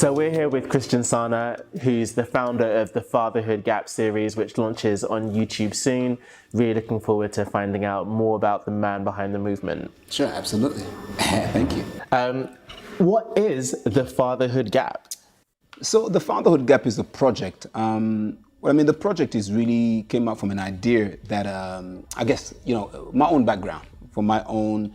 So we're here with Christian Sana, who's the founder of the Fatherhood Gap series, which launches on YouTube soon. Really looking forward to finding out more about the man behind the movement. Sure, absolutely. Thank you. What is the Fatherhood Gap? So the Fatherhood Gap is a project. The project is really came out from an idea that I guess, my own background, from my own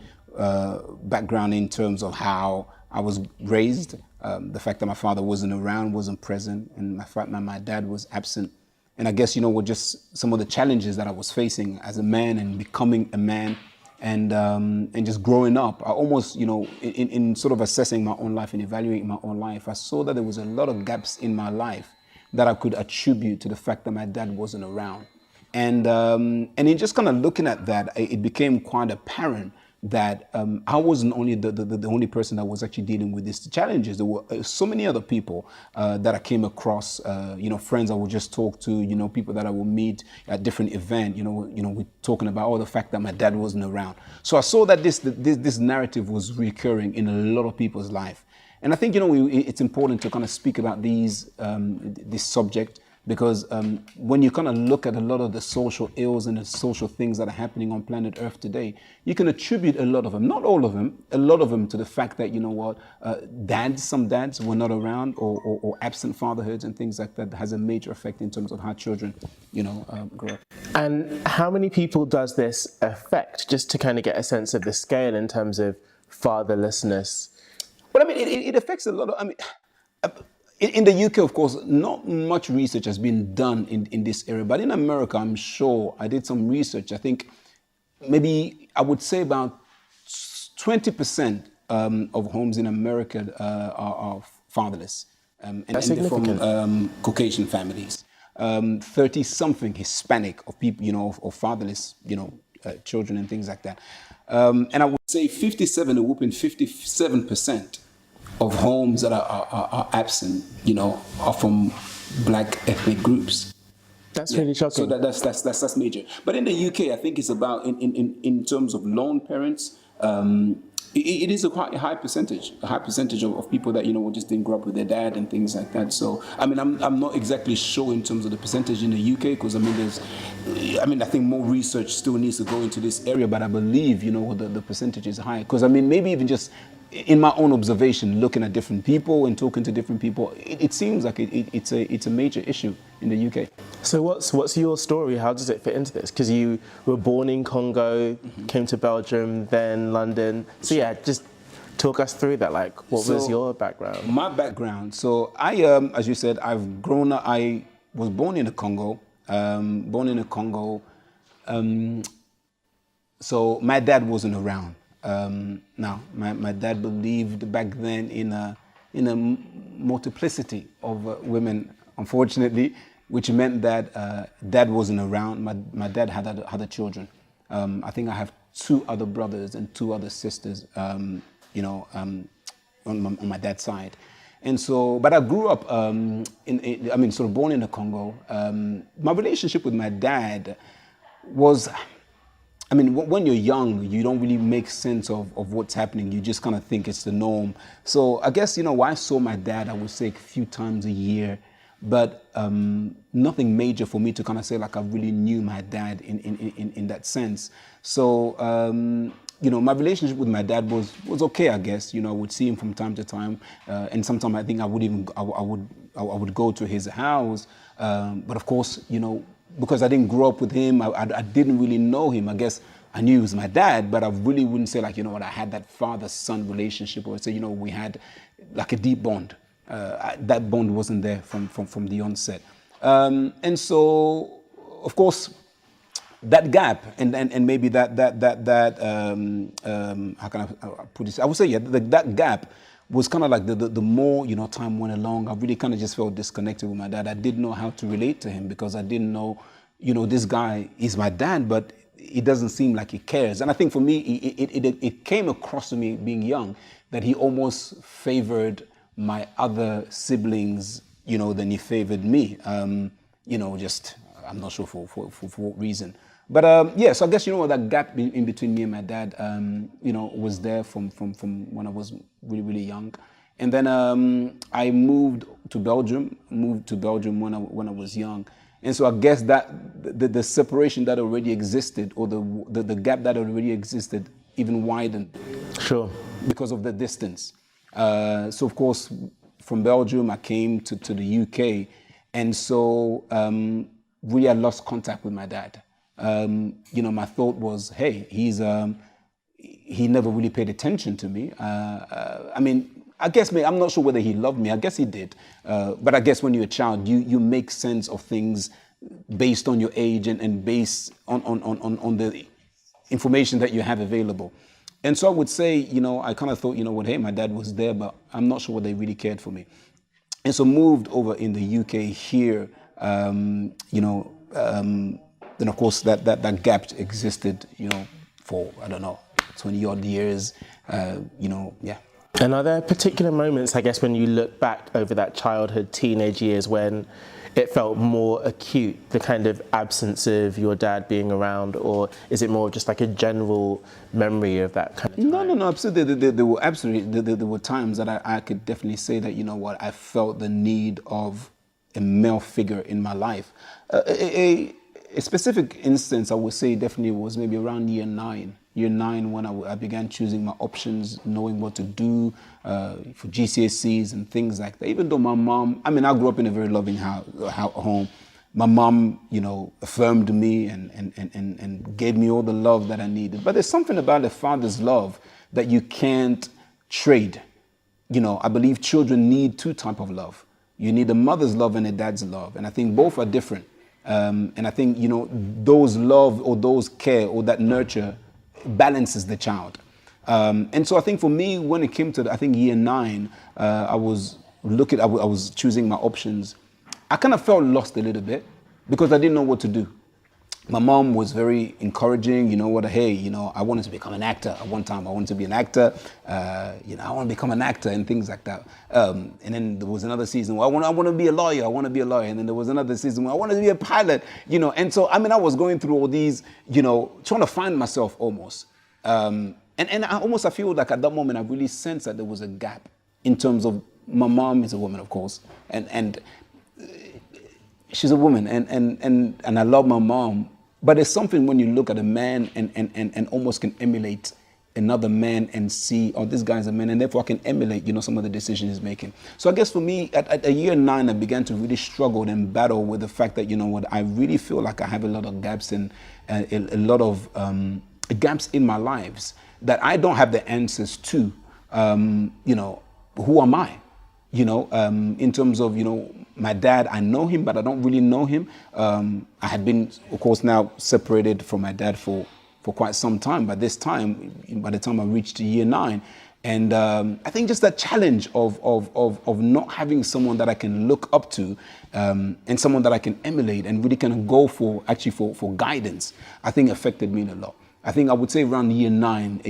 background in terms of how I was raised, the fact that my father wasn't around, wasn't present, and my dad was absent. And I guess, were just some of the challenges that I was facing as a man and becoming a man and just growing up. I almost, in sort of assessing my own life and evaluating my own life, I saw that there was a lot of gaps in my life that I could attribute to the fact that my dad wasn't around. And in just kind of looking at that, it became quite apparent that I wasn't only the only person that was actually dealing with these challenges. There were so many other people that I came across, friends I would just talk to, people that I would meet at different events, we're talking about the fact that my dad wasn't around. So I saw that this narrative was recurring in a lot of people's life. And I think, it's important to kind of speak about this subject, because when you kind of look at a lot of the social ills and the social things that are happening on planet Earth today, you can attribute a lot of them, not all of them, a lot of them to the fact that, some dads were not around or absent fatherhoods and things like that has a major effect in terms of how children, grow up. And how many people does this affect, just to kind of get a sense of the scale in terms of fatherlessness? Well, it affects a lot of, in the UK, of course, not much research has been done in this area, but in America, I'm sure I did some research. I think maybe I would say about 20% of homes in America are fatherless. That's significant. They're from Caucasian families. 30-something Hispanic of people, of fatherless, children and things like that. And I would say 57, a whooping 57% of homes that are absent, are from Black ethnic groups. That's really shocking. So that's major. But in the UK, I think it's about in terms of lone parents. It is a quite high percentage of people that just didn't grow up with their dad and things like that. So I'm not exactly sure in terms of the percentage in the UK, because I think more research still needs to go into this area. But I believe the percentage is high, because maybe even just in my own observation, looking at different people and talking to different people, it seems like it's a major issue in the UK. So what's your story? How does it fit into this? Because you were born in Congo, came to Belgium, then London. So yeah, just talk us through that. Like, what was your background? My background. So I, as you said, I've grown up. I was born in the Congo. So my dad wasn't around. Now, my dad believed back then in a multiplicity of women, unfortunately, which meant that dad wasn't around. My dad had other children. I think I have 2 other brothers and 2 other sisters, on my dad's side. And so, but I grew up, sort of born in the Congo. My relationship with my dad was, when you're young, you don't really make sense of what's happening. You just kind of think it's the norm. So I guess, I saw my dad, I would say, a few times a year, but nothing major for me to kind of say like I really knew my dad in that sense. So, my relationship with my dad was okay, I guess. I would see him from time to time, and sometimes I think I would go to his house. But of course, because I didn't grow up with him, I didn't really know him. I guess I knew he was my dad, but I really wouldn't say like, I had that father-son relationship, or say, we had like a deep bond. That bond wasn't there from the onset. And so, of course, that gap and maybe that how can I put this? I would say, yeah, that gap was kind of like the more, time went along, I really kind of just felt disconnected with my dad. I didn't know how to relate to him, because I didn't know, this guy is my dad, but it doesn't seem like he cares. And I think for me, it came across to me being young that he almost favored my other siblings, than he favored me. Just, I'm not sure for what reason. But so I guess that gap in between me and my dad, was there from when I was really, really young. And then I moved to Belgium when I was young. And so I guess that the separation that already existed, or the gap that already existed, even widened. Sure. Because of the distance. So of course, from Belgium, I came to the UK. And so really I lost contact with my dad. My thought was, hey, he never really paid attention to me. I guess I'm not sure whether he loved me. I guess he did. But I guess when you're a child, you make sense of things based on your age and based on the information that you have available. And so I would say, I kind of thought, hey, my dad was there, but I'm not sure whether they really cared for me. And so moved over in the UK here, then of course that gap existed, for, I don't know, 20 odd years, yeah. And are there particular moments, I guess, when you look back over that childhood, teenage years, when it felt more acute, the kind of absence of your dad being around, or is it more just like a general memory of that kind of time? No, absolutely. There were times that I could definitely say that, I felt the need of a male figure in my life. A specific instance I would say definitely was maybe around year nine when I began choosing my options, knowing what to do for GCSEs and things like that. Even though my mom, I grew up in a very loving home. My mom, affirmed me and gave me all the love that I needed. But there's something about a father's love that you can't trade. I believe children need two types of love. You need a mother's love and a dad's love. And I think both are different. And I think, those love or those care or that nurture balances the child. And so I think for me, when it came to, year 9, I was choosing my options. I kind of felt lost a little bit because I didn't know what to do. My mom was very encouraging, hey, I wanted to become an actor. At one time, I wanted to be an actor. I want to become an actor and things like that. And then there was another season where I want to be a lawyer. And then there was another season where I wanted to be a pilot, And so, I was going through all these, trying to find myself almost. And I feel like at that moment, I really sensed that there was a gap in terms of my mom is a woman, of course. And she's a woman. And I love my mom. But there's something when you look at a man and almost can emulate another man and see, oh, this guy's a man, and therefore I can emulate, some of the decisions he's making. So I guess for me, at year 9, I began to really struggle and battle with the fact that, I really feel like I have a lot of gaps and a lot of gaps in my lives that I don't have the answers to. Who am I? In terms of, my dad, I know him, but I don't really know him. I had been, of course, now separated from my dad for quite some time. But this time, by the time I reached year 9, and I think just that challenge of not having someone that I can look up to and someone that I can emulate and really kind of go for guidance, I think affected me a lot. I think I would say around year 9,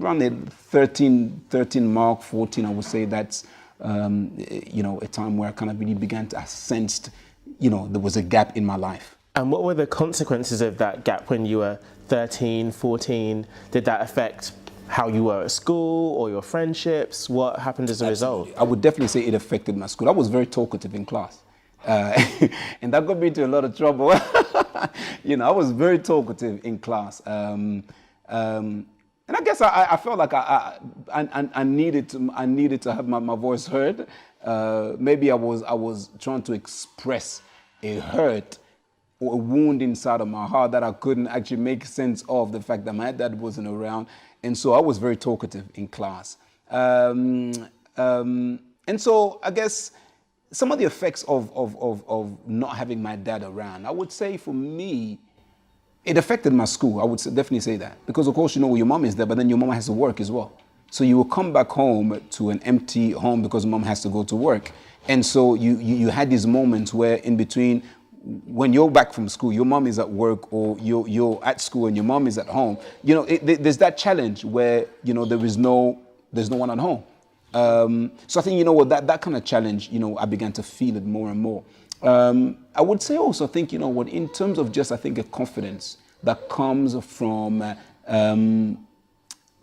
around the 13 mark, 14, I would say that's, a time where I kind of really began to, I sensed, there was a gap in my life. And what were the consequences of that gap when you were 13, 14? Did that affect how you were at school or your friendships? What happened as a result? I would definitely say it affected my school. I was very talkative in class. And that got me into a lot of trouble. I was very talkative in class. And I guess I felt like I needed to have my voice heard. Maybe I was trying to express a hurt or a wound inside of my heart that I couldn't actually make sense of, the fact that my dad wasn't around. And so I was very talkative in class. And so I guess some of the effects of not having my dad around, I would say for me, it affected my school. I would definitely say that. Because of course, your mom is there, but then your mom has to work as well. So you will come back home to an empty home because mom has to go to work. And so you had these moments where in between, when you're back from school, your mom is at work, or you're at school and your mom is at home. There's that challenge where, there's no one at home. So I think, that kind of challenge, I began to feel it more and more. I would say also, I think, in terms of just, I think, a confidence that comes from,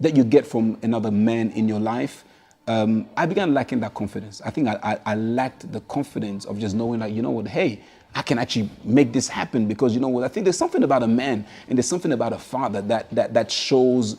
that you get from another man in your life, I began lacking that confidence. I think I lacked the confidence of just knowing that, you know what, hey, I can actually make this happen, because you know what, I think there's something about a man and there's something about a father that shows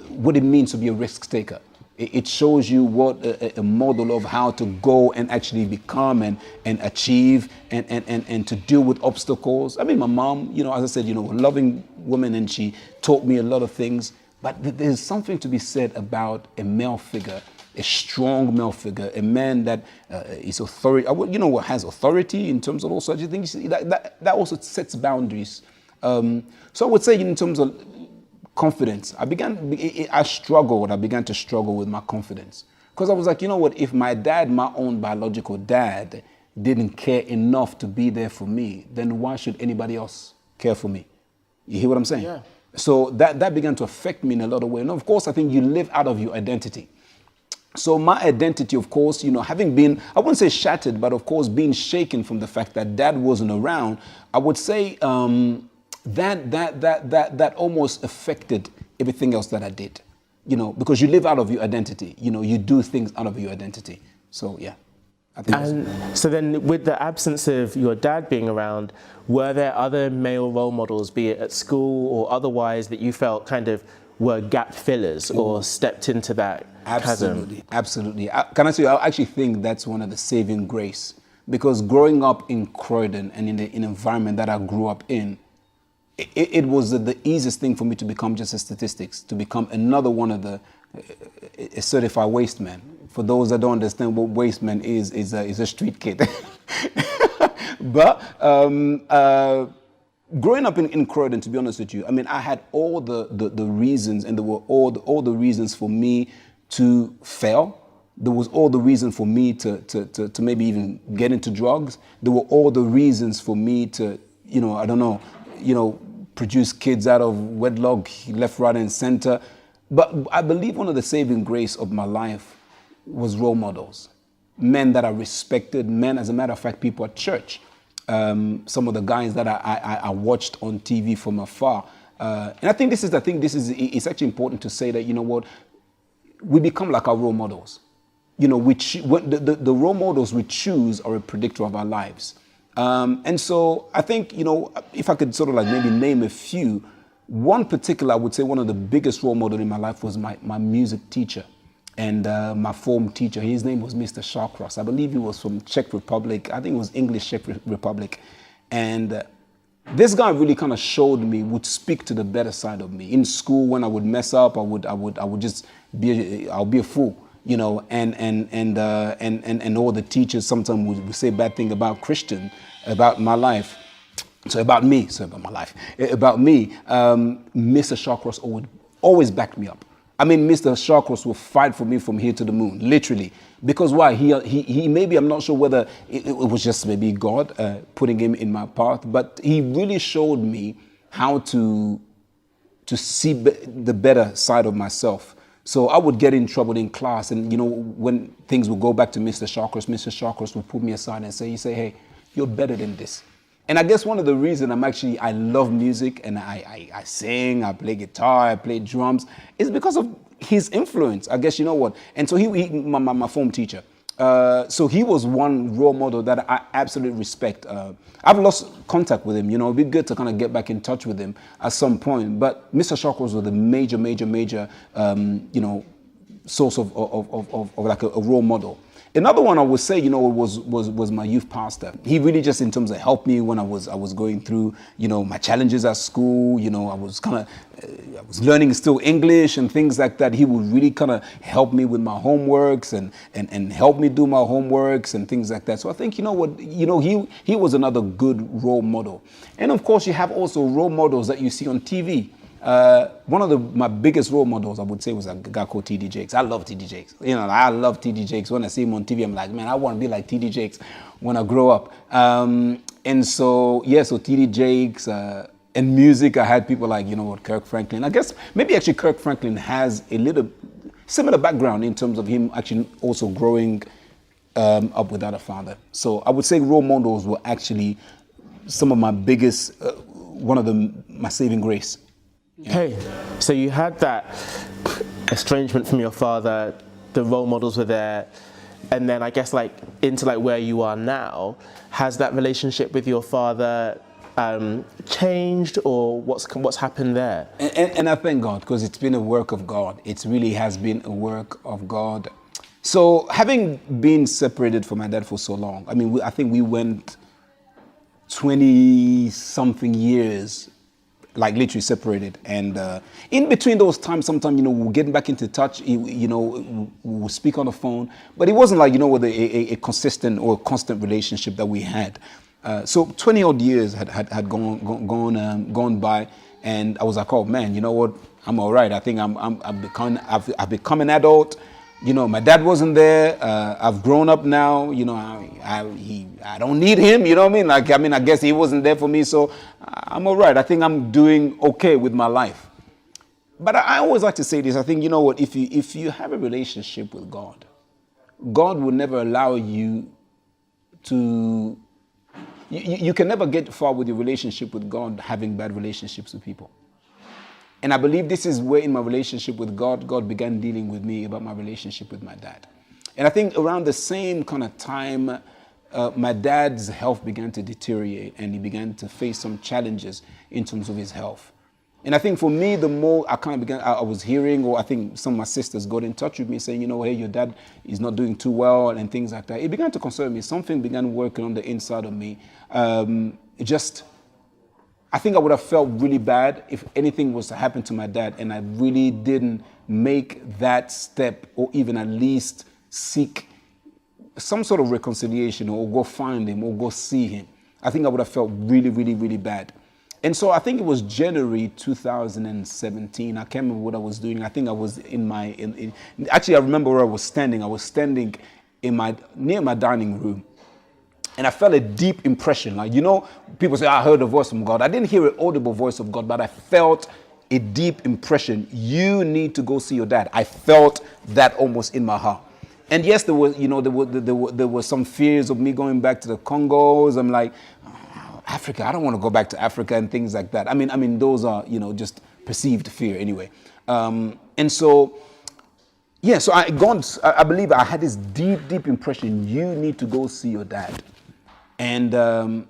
what it means to be a risk taker. It shows you what a model of how to go and actually become and achieve and to deal with obstacles. I mean, my mom, you know, as I said, you know, a loving woman, and she taught me a lot of things. But there's something to be said about a male figure, a strong male figure, a man that is authority, you know, has authority in terms of all such things. That also sets boundaries. So I would say in terms of confidence, I began to struggle with my confidence, because I was like, you know what, if my dad, my own biological dad, didn't care enough to be there for me, then why should anybody else care for me? You hear what I'm saying? Yeah. So that began to affect me in a lot of ways. And of course, I think you live out of your identity. So my identity, of course, you know, having been, I wouldn't say shattered, but of course being shaken from the fact that dad wasn't around, I would say that almost affected everything else that I did, you know, because you live out of your identity, you know, you do things out of your identity. So yeah, I think. And so then, with the absence of your dad being around, were there other male role models, be it at school or otherwise, that you felt kind of were gap fillers or stepped into that chasm? Absolutely. Can I say, I actually think that's one of the saving grace, because growing up in Croydon and in the environment that I grew up in, it was the easiest thing for me to become just a statistics, to become another one of the a certified waste man. For those that don't understand what waste man is a street kid. But growing up in Croydon, to be honest with you, I mean, I had all the reasons, and there were all the reasons for me to fail. There was all the reason for me to maybe even get into drugs. There were all the reasons for me to, you know, I don't know, you know, produce kids out of wedlock, left, right, and center. But I believe one of the saving grace of my life was role models. Men that I respected, men, as a matter of fact, people at church. Some of the guys that I watched on TV from afar. And I think it's actually important to say that, you know what, we become like our role models. You know, the role models we choose are a predictor of our lives. And so I think, you know, if I could sort of like maybe name a few, one particular, I would say one of the biggest role models in my life was my music teacher and my form teacher. His name was Mr. Chako. I believe he was from Czech Republic. I think it was English Czech Republic. And this guy really kind of showed me, would speak to the better side of me. In school, when I would mess up, I would just I'll be a fool. You know, and all the teachers sometimes would say bad thing about Christian, about my life. About me. Mr. Chako would always back me up. I mean, Mr. Chako will fight for me from here to the moon, literally. Because why? He maybe, I'm not sure whether it was just maybe God putting him in my path, but he really showed me how to see the better side of myself. So I would get in trouble in class, and you know, when things would go back to Mr. Chako would put me aside and say, hey, you're better than this. And I guess one of the reasons I love music, and I sing, I play guitar, I play drums, is because of his influence. I guess, you know what. And so my form teacher. So he was one role model that I absolutely respect. I've lost contact with him. You know, it'd be good to kind of get back in touch with him at some point. But Mr. Chako was the major, you know, source of like a role model. Another one I would say, you know, was my youth pastor. He really just in terms of helped me when I was going through, you know, my challenges at school. You know, I was learning still English and things like that. He would really kind of help me with my homeworks and help me do my homeworks and things like that. So I think, you know what, you know, he was another good role model. And of course, you have also role models that you see on TV. One of my biggest role models, I would say, was a guy called TD Jakes. I love TD Jakes. You know, I love TD Jakes. When I see him on TV, I'm like, man, I want to be like TD Jakes when I grow up. And so, yeah, so TD Jakes, and music, I had people like, you know what, Kirk Franklin. I guess maybe actually Kirk Franklin has a little similar background in terms of him actually also growing up without a father. So I would say role models were actually some of my biggest, my saving grace. Yeah. Okay, so you had that estrangement from your father, the role models were there, and then I guess like into like where you are now, has that relationship with your father changed, or what's happened there? And I thank God, because it's been a work of God. It really has been a work of God. So having been separated from my dad for so long, I mean, I think we went 20 something years, like literally separated. And in between those times, sometimes, we're getting back into touch, we'll speak on the phone, but it wasn't like, with a consistent or constant relationship that we had. So 20 odd years had gone by, and I was like, oh man, you know what? I'm all right. I think I've become an adult. My dad wasn't there. I've grown up now. I don't need him. You know what I mean? I guess he wasn't there for me, so I'm all right. I think I'm doing okay with my life. But I always like to say this. I think, if you have a relationship with God, God will never allow you to. You can never get far with your relationship with God having bad relationships with people. And I believe this is where in my relationship with God, God began dealing with me about my relationship with my dad. And I think around the same kind of time, my dad's health began to deteriorate, and he began to face some challenges in terms of his health. And I think for me, the more I was hearing, or I think some of my sisters got in touch with me saying, hey, your dad is not doing too well and things like that. It began to concern me. Something began working on the inside of me. I think I would have felt really bad if anything was to happen to my dad and I really didn't make that step, or even at least seek some sort of reconciliation, or go find him or go see him. I think I would have felt really, really, really bad. And so I think it was January 2017. I can't remember what I was doing. I think I was actually, I remember where I was standing. I was standing near my dining room. And I felt a deep impression. People say, I heard a voice from God. I didn't hear an audible voice of God, but I felt a deep impression. You need to go see your dad. I felt that almost in my heart. And yes, there were some fears of me going back to the Congos. I'm like, Africa, I don't want to go back to Africa and things like that. I mean, those are, just perceived fear anyway. And so, yeah, so I believe I had this deep, deep impression. You need to go see your dad. And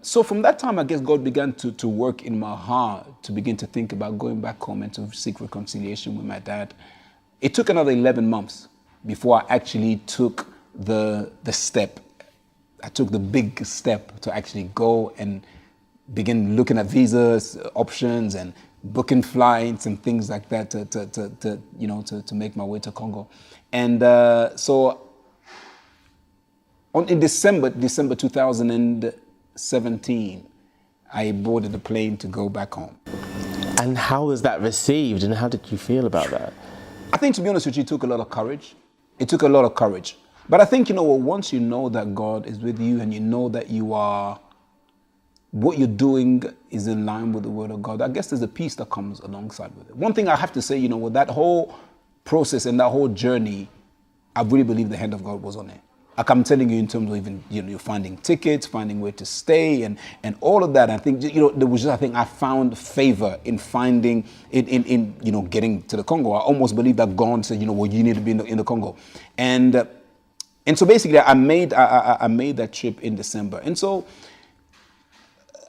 so from that time, I guess God began to work in my heart to begin to think about going back home and to seek reconciliation with my dad. It took another 11 months before I actually took the step. I took the big step to actually go and begin looking at visas, options, and booking flights and things like that to make my way to Congo. And so in December 2017, I boarded the plane to go back home. And how was that received, and how did you feel about that? I think, to be honest with you, it took a lot of courage. It took a lot of courage. But I think, once you know that God is with you and you know that what you're doing is in line with the word of God, I guess there's a peace that comes alongside with it. One thing I have to say, with that whole process and that whole journey, I really believe the hand of God was on it. Like I'm telling you, in terms of even, you're finding tickets, finding where to stay, and all of that. I think, I found favor in finding, in getting to the Congo. I almost believe that God said, well, you need to be in the Congo. And so basically I made that trip in December. And so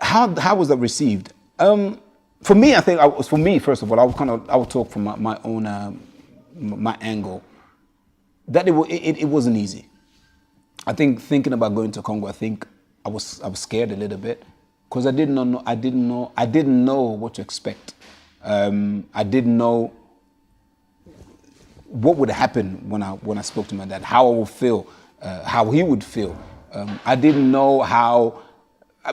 how was that received? For me, I think, first of all, I would talk from my own, my angle, that it wasn't easy. I think thinking about going to Congo, I think I was scared a little bit, because I didn't know what to expect. I didn't know what would happen when I spoke to my dad, how I would feel, how he would feel. I didn't know how,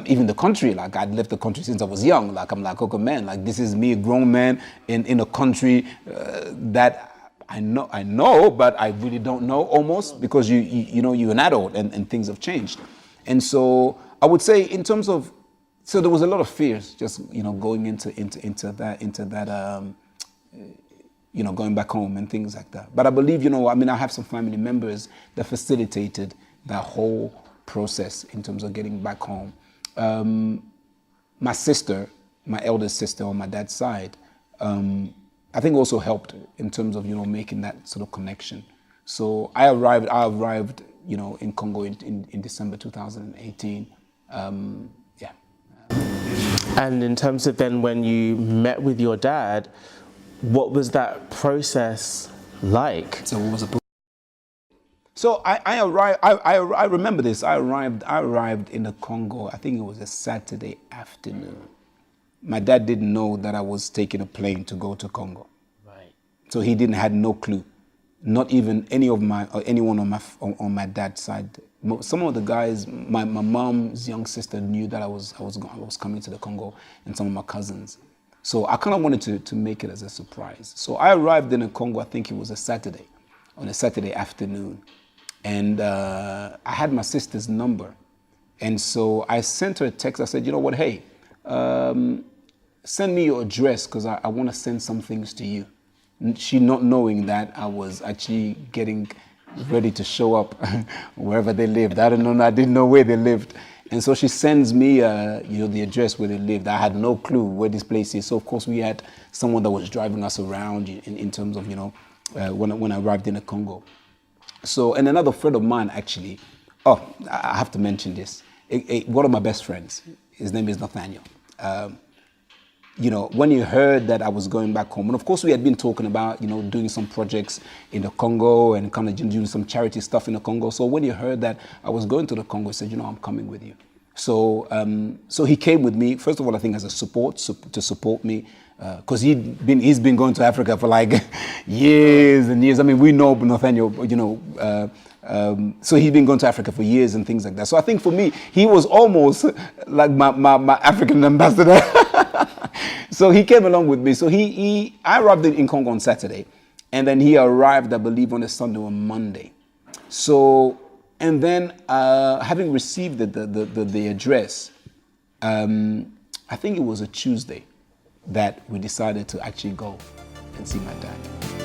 even the country, like I'd left the country since I was young. Like I'm like, okay, man, like this is me, a grown man in a country that I know, but I really don't know almost, because you're an adult and things have changed. And so I would say, in terms of, so there was a lot of fears just, going into that, going back home and things like that. But I believe, I have some family members that facilitated that whole process in terms of getting back home. My sister, my eldest sister on my dad's side, I think also helped in terms of, making that sort of connection. So I arrived, in Congo in December 2018. Yeah. And in terms of then when you met with your dad, what was that process like? So what was the So I arrived. I remember this. I arrived in the Congo. I think it was a Saturday afternoon. My dad didn't know that I was taking a plane to go to Congo. Right. So he had no clue. Not even anyone on my dad's side. Some of the guys, my mom's young sister knew that I was coming to the Congo, and some of my cousins. So I kind of wanted to make it as a surprise. So I arrived in the Congo. I think it was on a Saturday afternoon, and I had my sister's number, and so I sent her a text. I said, you know what, hey, send me your address because I want to send some things to you. She not knowing that I was actually getting ready to show up wherever they lived. I didn't know where they lived. And so she sends me, the address where they lived. I had no clue where this place is. So of course we had someone that was driving us around in terms of, when I arrived in the Congo. So, and another friend of mine actually, I have to mention this. One of my best friends, his name is Nathaniel. When he heard that I was going back home, and of course we had been talking about, doing some projects in the Congo and kind of doing some charity stuff in the Congo. So when he heard that I was going to the Congo, he said, I'm coming with you. So so he came with me, first of all, I think as a to support me, because he's been going to Africa for like years and years. I mean, we know Nathaniel, so he's been going to Africa for years and things like that. So I think for me, he was almost like my African ambassador. So he came along with me. So I arrived in Congo on Saturday, and then he arrived, I believe, on a Sunday or Monday. So, and then having received the address, I think it was a Tuesday that we decided to actually go and see my dad.